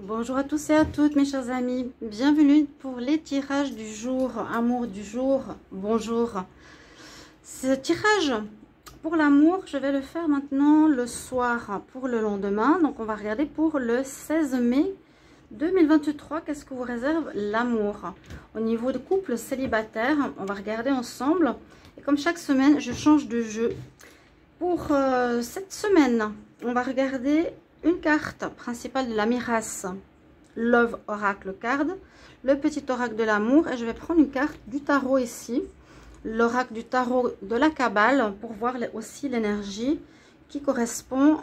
Bonjour à tous et à toutes mes chers amis, bienvenue pour les tirages du jour, amour du jour, bonjour. Ce tirage pour l'amour, je vais le faire maintenant le soir pour le lendemain. Donc on va regarder pour le 16 mai 2023, qu'est-ce que vous réserve l'amour. Au niveau de couple célibataire, on va regarder ensemble. Et comme chaque semaine, je change de jeu. Pour cette semaine, on va regarder une carte principale de la Miras, Love Oracle Card, le petit oracle de l'amour, et je vais prendre une carte du tarot ici, l'oracle du tarot de la Kabbale, pour voir aussi l'énergie qui correspond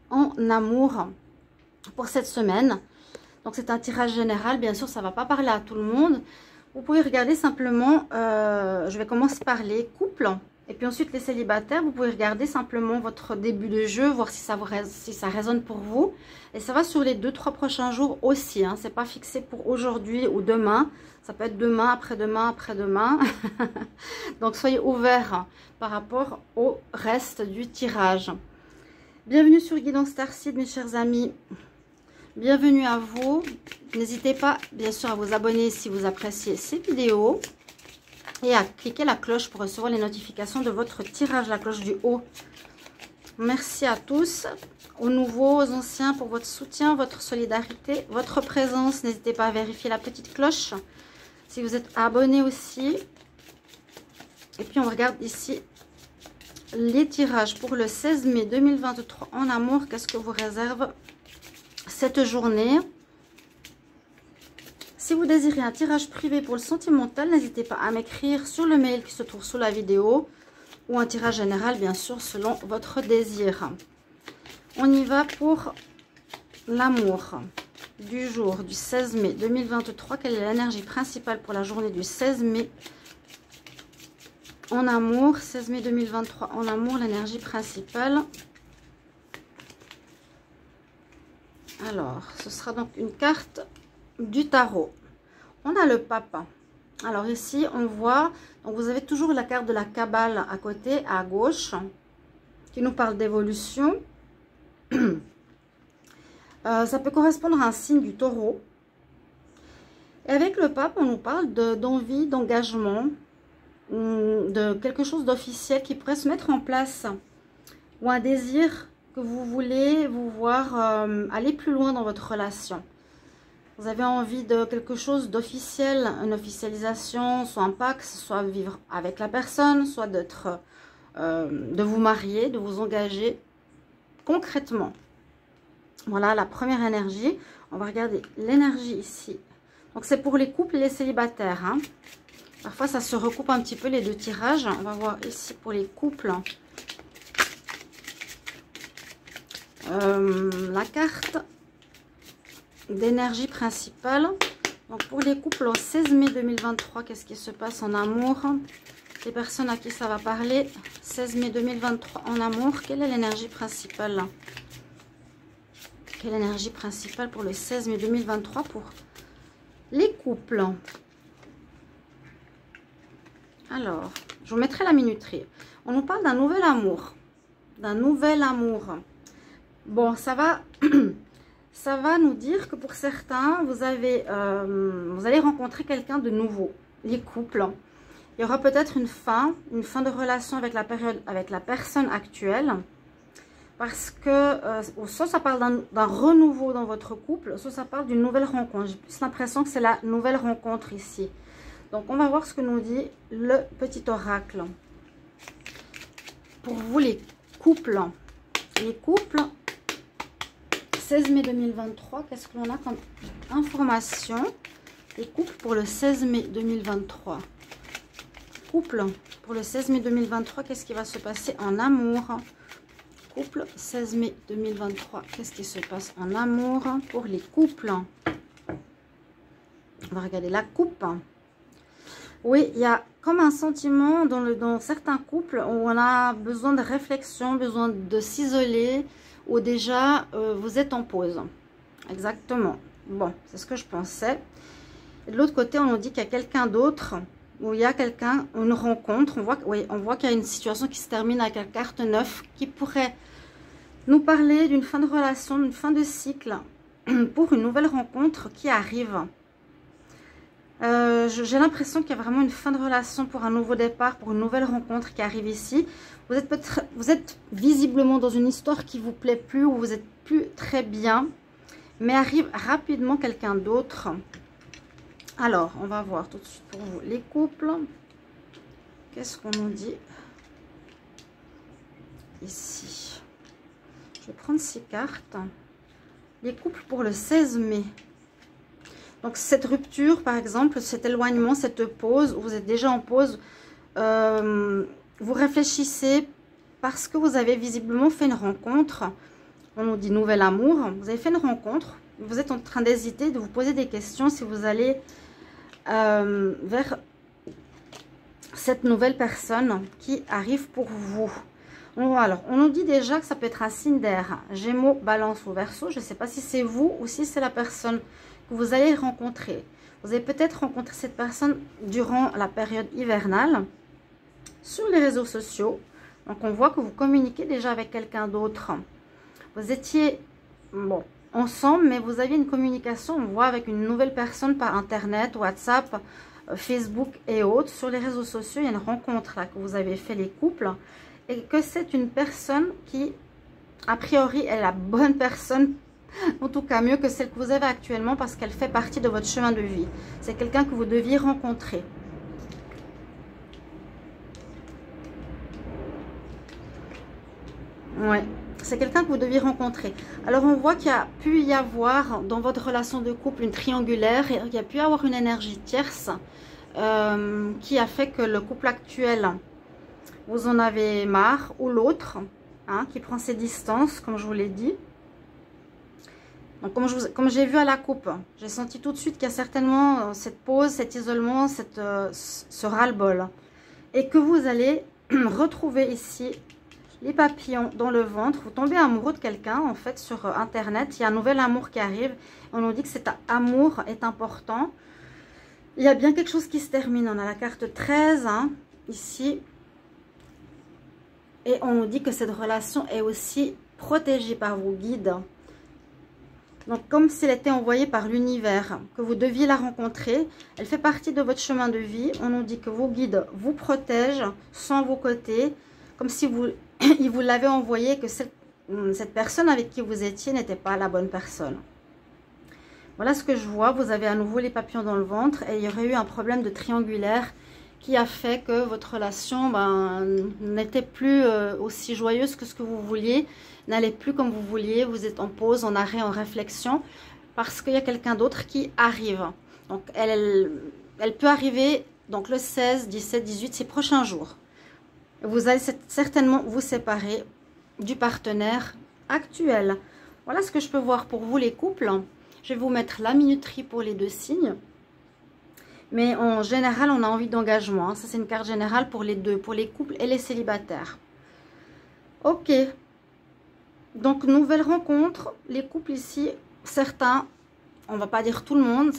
en amour pour cette semaine. Donc c'est un tirage général, bien sûr ça ne va pas parler à tout le monde. Vous pouvez regarder simplement, je vais commencer par les couples. Et puis ensuite, les célibataires, vous pouvez regarder simplement votre début de jeu, voir si ça résonne pour vous. Et ça va sur les 2-3 prochains jours aussi. Hein. Ce n'est pas fixé pour aujourd'hui ou demain. Ça peut être demain, après-demain, après-demain. Donc, soyez ouverts par rapport au reste du tirage. Bienvenue sur Guidance Starseed, mes chers amis. Bienvenue à vous. N'hésitez pas, bien sûr, à vous abonner si vous appréciez ces vidéos. Et à cliquer la cloche pour recevoir les notifications de votre tirage, la cloche du haut. Merci à tous, aux nouveaux, aux anciens, pour votre soutien, votre solidarité, votre présence. N'hésitez pas à vérifier la petite cloche si vous êtes abonné aussi. Et puis on regarde ici les tirages pour le 16 mai 2023 en amour. Qu'est-ce que vous réserve cette journée? Si vous désirez un tirage privé pour le sentimental, n'hésitez pas à m'écrire sur le mail qui se trouve sous la vidéo ou un tirage général, bien sûr, selon votre désir. On y va pour l'amour du jour du 16 mai 2023. Quelle est l'énergie principale pour la journée du 16 mai en amour? 16 mai 2023 en amour, l'énergie principale. Alors, ce sera donc une carte du tarot. On a le papa. Alors ici on voit, donc vous avez toujours la carte de la Kabbale à côté, à gauche, qui nous parle d'évolution. Ça peut correspondre à un signe du taureau. Et avec le pape, on nous parle d'envie, d'engagement, de quelque chose d'officiel qui pourrait se mettre en place, ou un désir que vous voulez vous voir aller plus loin dans votre relation. Vous avez envie de quelque chose d'officiel, une officialisation, soit un pacte, soit vivre avec la personne, soit de vous marier, de vous engager concrètement. Voilà la première énergie. On va regarder l'énergie ici. Donc c'est pour les couples et les célibataires. Hein. Parfois ça se recoupe un petit peu les deux tirages. On va voir ici pour les couples. La carte d'énergie principale. Donc pour les couples au 16 mai 2023, qu'est-ce qui se passe en amour? Les personnes à qui ça va parler, 16 mai 2023 en amour, quelle est l'énergie principale? Quelle énergie principale pour le 16 mai 2023 pour les couples? Alors, je vous mettrai la minuterie. On nous parle d'un nouvel amour. D'un nouvel amour. Bon, ça va... Ça va nous dire que pour certains, vous allez rencontrer quelqu'un de nouveau, les couples. Il y aura peut-être une fin de relation avec la personne actuelle. Parce que soit ça parle d'un renouveau dans votre couple, soit ça parle d'une nouvelle rencontre. J'ai plus l'impression que c'est la nouvelle rencontre ici. Donc on va voir ce que nous dit le petit oracle. Pour vous les couples. Les couples... 16 mai 2023, qu'est-ce que l'on a comme information? Les couples pour le 16 mai 2023. Couple pour le 16 mai 2023, qu'est-ce qui va se passer en amour? Couple 16 mai 2023, qu'est-ce qui se passe en amour pour les couples? On va regarder la coupe. Oui, il y a comme un sentiment dans certains couples où on a besoin de réflexion, besoin de s'isoler, ou déjà vous êtes en pause. Exactement. Bon, c'est ce que je pensais. Et de l'autre côté, on nous dit qu'il y a quelqu'un d'autre, où il y a quelqu'un, une rencontre. On voit qu'il y a une situation qui se termine avec la carte 9, qui pourrait nous parler d'une fin de relation, d'une fin de cycle, pour une nouvelle rencontre qui arrive. J'ai l'impression qu'il y a vraiment une fin de relation pour un nouveau départ, pour une nouvelle rencontre qui arrive ici. Vous êtes visiblement dans une histoire qui vous plaît plus, ou vous êtes plus très bien, mais arrive rapidement quelqu'un d'autre. Alors, on va voir tout de suite pour vous les couples. Qu'est-ce qu'on nous dit ici? Je vais prendre 6 cartes. Les couples pour le 16 mai. Donc, cette rupture, par exemple, cet éloignement, cette pause, où vous êtes déjà en pause, vous réfléchissez parce que vous avez visiblement fait une rencontre. On nous dit nouvel amour. Vous avez fait une rencontre. Vous êtes en train d'hésiter, de vous poser des questions si vous allez vers cette nouvelle personne qui arrive pour vous. Alors, on nous dit déjà que ça peut être un signe d'air, Gémeaux, Balance ou Verseau. Je ne sais pas si c'est vous ou si c'est la personne que vous allez rencontrer. Vous avez peut-être rencontré cette personne durant la période hivernale sur les réseaux sociaux. Donc, on voit que vous communiquez déjà avec quelqu'un d'autre. Vous étiez ensemble, mais vous aviez une communication, on voit, avec une nouvelle personne par Internet, WhatsApp, Facebook et autres. Sur les réseaux sociaux, il y a une rencontre là que vous avez fait, les couples. Et que c'est une personne qui, a priori, est la bonne personne, en tout cas mieux que celle que vous avez actuellement, parce qu'elle fait partie de votre chemin de vie. C'est quelqu'un que vous deviez rencontrer. Ouais, c'est quelqu'un que vous deviez rencontrer. Alors, on voit qu'il y a pu y avoir, dans votre relation de couple, une triangulaire. Il y a pu y avoir une énergie tierce qui a fait que le couple actuel... vous en avez marre, ou l'autre, qui prend ses distances, comme je vous l'ai dit. Donc, comme j'ai vu à la coupe, j'ai senti tout de suite qu'il y a certainement cette pause, cet isolement, ce ras-le-bol. Et que vous allez retrouver ici les papillons dans le ventre. Vous tombez amoureux de quelqu'un, en fait, sur Internet. Il y a un nouvel amour qui arrive. On nous dit que cet amour est important. Il y a bien quelque chose qui se termine. On a la carte 13, ici. Et on nous dit que cette relation est aussi protégée par vos guides. Donc, comme si elle était envoyée par l'univers, que vous deviez la rencontrer. Elle fait partie de votre chemin de vie. On nous dit que vos guides vous protègent, sont à vos côtés. Comme si ils vous l'avaient envoyé, que cette personne avec qui vous étiez n'était pas la bonne personne. Voilà ce que je vois. Vous avez à nouveau les papillons dans le ventre. Et il y aurait eu un problème de triangulaire qui a fait que votre relation n'était plus aussi joyeuse que ce que vous vouliez, n'allait plus comme vous vouliez, vous êtes en pause, en arrêt, en réflexion, parce qu'il y a quelqu'un d'autre qui arrive. Donc, elle peut arriver donc le 16, 17, 18, ces prochains jours. Vous allez certainement vous séparer du partenaire actuel. Voilà ce que je peux voir pour vous, les couples. Je vais vous mettre la minuterie pour les deux signes. Mais en général, on a envie d'engagement. Ça, c'est une carte générale pour les deux, pour les couples et les célibataires. Ok. Donc, nouvelle rencontre. Les couples ici, certains, on ne va pas dire tout le monde,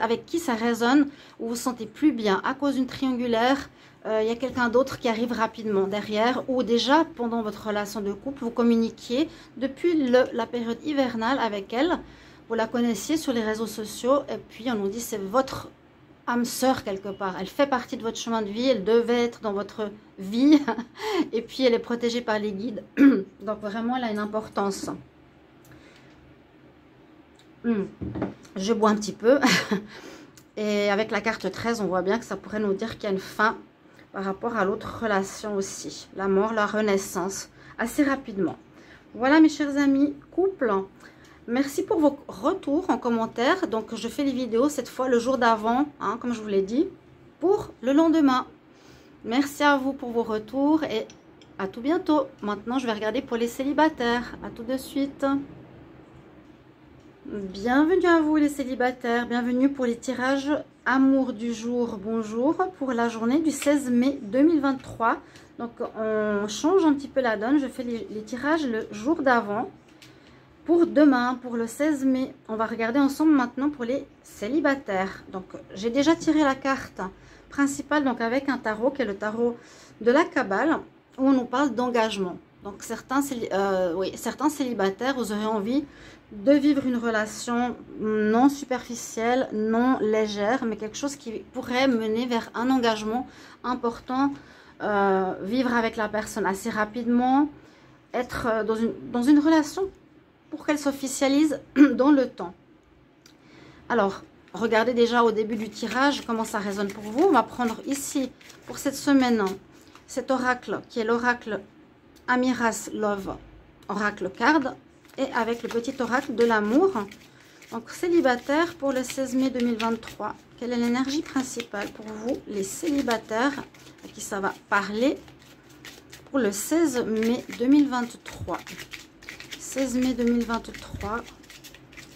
avec qui ça résonne, où vous vous sentez plus bien. À cause d'une triangulaire, il y a quelqu'un d'autre qui arrive rapidement derrière. Ou déjà, pendant votre relation de couple, vous communiquiez depuis la période hivernale avec elle. Vous la connaissiez sur les réseaux sociaux et puis on nous dit c'est votre âme sœur quelque part. Elle fait partie de votre chemin de vie, elle devait être dans votre vie et puis elle est protégée par les guides. Donc vraiment elle a une importance. Je bois un petit peu et avec la carte 13 on voit bien que ça pourrait nous dire qu'il y a une fin par rapport à l'autre relation aussi. La mort, la renaissance, assez rapidement. Voilà mes chers amis, couple. Merci pour vos retours en commentaire. Donc, je fais les vidéos cette fois le jour d'avant, comme je vous l'ai dit, pour le lendemain. Merci à vous pour vos retours et à tout bientôt. Maintenant, je vais regarder pour les célibataires. À tout de suite. Bienvenue à vous les célibataires. Bienvenue pour les tirages amour du jour. Bonjour pour la journée du 16 mai 2023. Donc, on change un petit peu la donne. Je fais les tirages le jour d'avant. Pour demain, pour le 16 mai, on va regarder ensemble maintenant pour les célibataires. Donc, j'ai déjà tiré la carte principale, donc avec un tarot qui est le tarot de la Kabbale, où on nous parle d'engagement. Donc certains célibataires, vous aurez envie de vivre une relation non superficielle, non légère, mais quelque chose qui pourrait mener vers un engagement important, vivre avec la personne assez rapidement, être dans une relation pour qu'elle s'officialise dans le temps. Alors, regardez déjà au début du tirage comment ça résonne pour vous. On va prendre ici, pour cette semaine, cet oracle qui est l'oracle Amiras Love, oracle card, et avec le petit oracle de l'amour. Donc, célibataire pour le 16 mai 2023. Quelle est l'énergie principale pour vous, les célibataires, à qui ça va parler pour le 16 mai 2023. 16 mai 2023,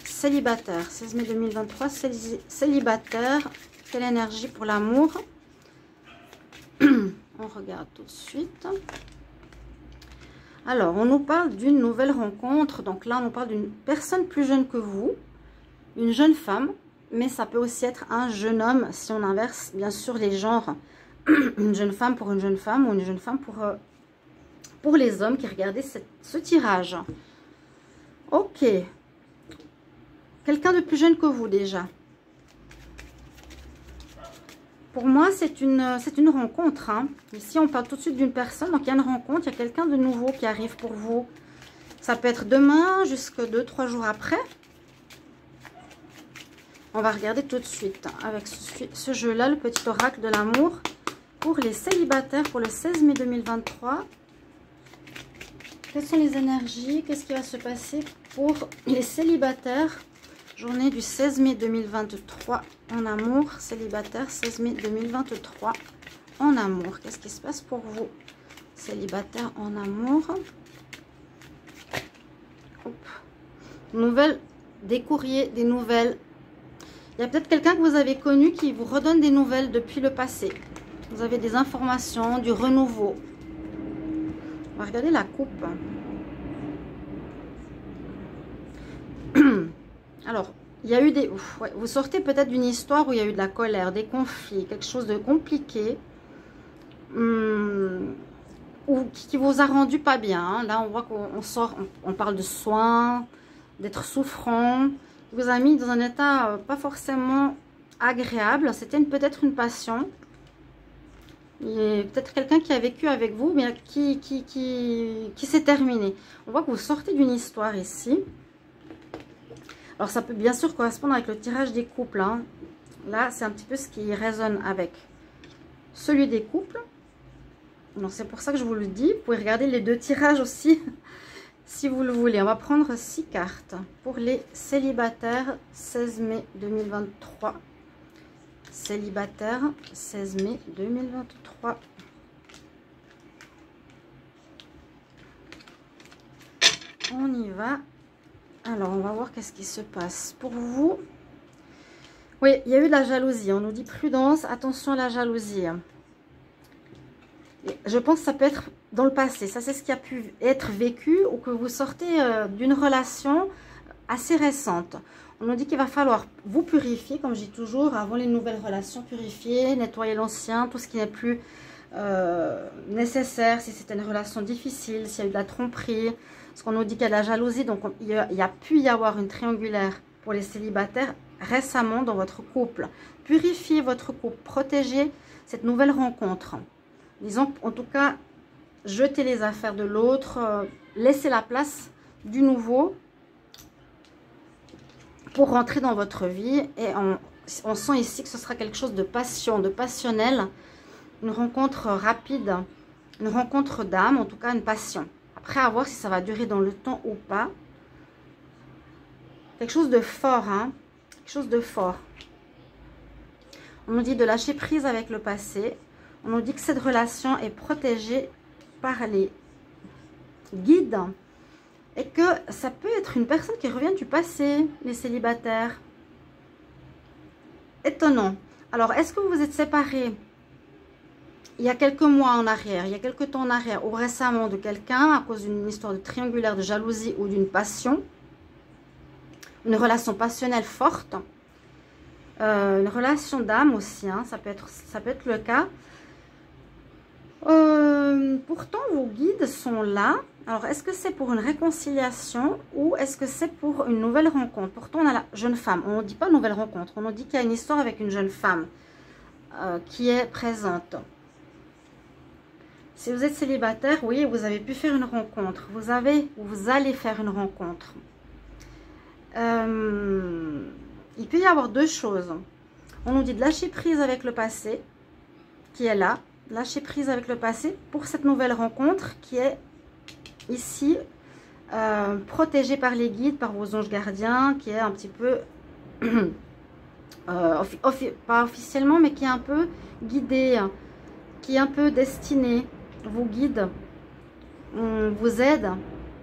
célibataire. 16 mai 2023, célibataire. Quelle énergie pour l'amour? On regarde tout de suite. Alors, on nous parle d'une nouvelle rencontre. Donc là, on nous parle d'une personne plus jeune que vous, une jeune femme, mais ça peut aussi être un jeune homme si on inverse bien sûr les genres. Une jeune femme pour une jeune femme ou une jeune femme pour les hommes qui regardaient ce tirage. Ok. Quelqu'un de plus jeune que vous déjà. Pour moi, c'est une rencontre. Hein. Ici, on parle tout de suite d'une personne. Donc, il y a une rencontre, il y a quelqu'un de nouveau qui arrive pour vous. Ça peut être demain, jusque 2-3 jours après. On va regarder tout de suite hein, avec ce jeu-là, le petit oracle de l'amour. Pour les célibataires, pour le 16 mai 2023. Quelles sont les énergies? Qu'est-ce qui va se passer pour les célibataires? Journée du 16 mai 2023 en amour. Célibataire, 16 mai 2023 en amour. Qu'est-ce qui se passe pour vous? Célibataire en amour. Hop. Nouvelles, des courriers, des nouvelles. Il y a peut-être quelqu'un que vous avez connu qui vous redonne des nouvelles depuis le passé. Vous avez des informations, du renouveau. On va regarder la coupe. Alors, il y a eu des... ouais, vous sortez peut-être d'une histoire où il y a eu de la colère, des conflits, quelque chose de compliqué. Ou qui vous a rendu pas bien. Hein. Là, on voit qu'on sort, on parle de soins, d'être souffrant. Vous a mis dans un état pas forcément agréable. C'était peut-être une passion. Peut-être quelqu'un qui a vécu avec vous, mais qui s'est terminé. On voit que vous sortez d'une histoire ici. Alors, ça peut bien sûr correspondre avec le tirage des couples. Hein. Là, c'est un petit peu ce qui résonne avec celui des couples. Donc, c'est pour ça que je vous le dis. Vous pouvez regarder les deux tirages aussi, si vous le voulez. On va prendre 6 cartes pour les célibataires, 16 mai 2023. Célibataire, 16 mai 2023. On y va. Alors, on va voir qu'est-ce qui se passe pour vous. Oui, il y a eu de la jalousie. On nous dit prudence, attention à la jalousie. Et je pense que ça peut être dans le passé. Ça, c'est ce qui a pu être vécu ou que vous sortez d'une relation assez récente. On nous dit qu'il va falloir vous purifier, comme je dis toujours, avant les nouvelles relations, purifier, nettoyer l'ancien, tout ce qui n'est plus nécessaire, si c'était une relation difficile, s'il y a eu de la tromperie. Parce qu'on nous dit qu'il y a de la jalousie, donc il y a pu y avoir une triangulaire pour les célibataires récemment dans votre couple. Purifiez votre couple, protégez cette nouvelle rencontre. Disons, en tout cas, jetez les affaires de l'autre, laissez la place du nouveau pour rentrer dans votre vie. Et on sent ici que ce sera quelque chose de passion, de passionnel, une rencontre rapide, une rencontre d'âme, en tout cas une passion. Après, à voir si ça va durer dans le temps ou pas. Quelque chose de fort, hein. Quelque chose de fort. On nous dit de lâcher prise avec le passé. On nous dit que cette relation est protégée par les guides. Et que ça peut être une personne qui revient du passé, les célibataires. Étonnant. Alors, est-ce que vous vous êtes séparés il y a quelques mois en arrière, il y a quelques temps en arrière, ou récemment de quelqu'un à cause d'une histoire de triangulaire, de jalousie ou d'une passion, une relation passionnelle forte, une relation d'âme aussi, hein, ça peut être le cas. pourtant, vos guides sont là. Alors, est-ce que c'est pour une réconciliation ou est-ce que c'est pour une nouvelle rencontre? Pourtant, on a la jeune femme. On ne dit pas nouvelle rencontre. On nous dit qu'il y a une histoire avec une jeune femme qui est présente. Si vous êtes célibataire, oui, vous avez pu faire une rencontre. Vous allez faire une rencontre. Il peut y avoir deux choses. On nous dit de lâcher prise avec le passé, qui est là. Lâcher prise avec le passé pour cette nouvelle rencontre qui est ici, protégée par les guides, par vos anges gardiens, qui est un petit peu, pas officiellement, mais qui est un peu guidée, qui est un peu destinée, vous guide, vous aide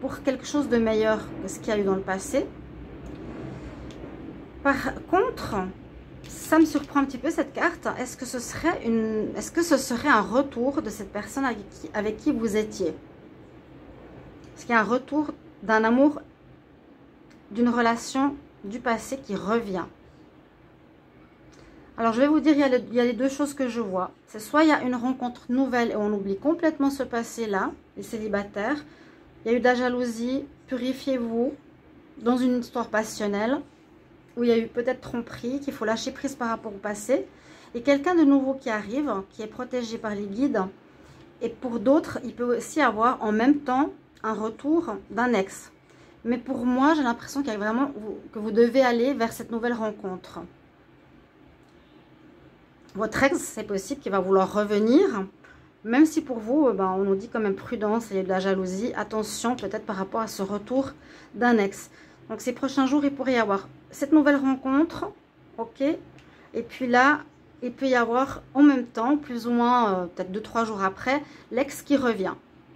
pour quelque chose de meilleur que ce qu'il y a eu dans le passé. Par contre, ça me surprend un petit peu cette carte. Est-ce que ce serait un retour de cette personne avec qui vous étiez? Est-ce qu'il y a un retour d'un amour, d'une relation du passé qui revient? Alors, je vais vous dire, il y a les deux choses que je vois. C'est soit il y a une rencontre nouvelle et on oublie complètement ce passé-là, les célibataires. Il y a eu de la jalousie, purifiez-vous dans une histoire passionnelle où il y a eu peut-être tromperie, qu'il faut lâcher prise par rapport au passé. Et quelqu'un de nouveau qui arrive, qui est protégé par les guides. Et pour d'autres, il peut aussi avoir en même temps un retour d'un ex. Mais pour moi, j'ai l'impression qu'il y a vraiment que vous devez aller vers cette nouvelle rencontre. Votre ex, c'est possible qu'il va vouloir revenir, même si pour vous, on nous dit quand même prudence, il y a de la jalousie, attention peut-être par rapport à ce retour d'un ex. Donc ces prochains jours, il pourrait y avoir cette nouvelle rencontre, ok, et puis là, il peut y avoir en même temps, plus ou moins peut-être 2-3 jours après, l'ex qui revient.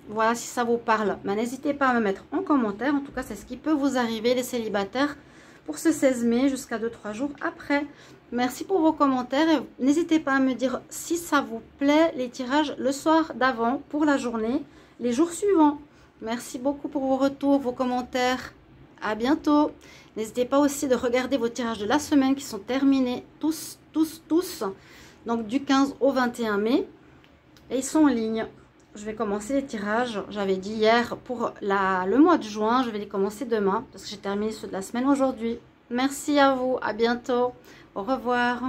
Voilà, si ça vous parle, n'hésitez pas à me mettre en commentaire. En tout cas, c'est ce qui peut vous arriver, les célibataires, pour ce 16 mai jusqu'à 2-3 jours après. Merci pour vos commentaires et n'hésitez pas à me dire si ça vous plaît, les tirages le soir d'avant pour la journée, les jours suivants. Merci beaucoup pour vos retours, vos commentaires. À bientôt. N'hésitez pas aussi de regarder vos tirages de la semaine qui sont terminés tous. Donc du 15 au 21 mai. Et ils sont en ligne. Je vais commencer les tirages. J'avais dit hier pour le mois de juin. Je vais les commencer demain parce que j'ai terminé ceux de la semaine aujourd'hui. Merci à vous. À bientôt. Au revoir.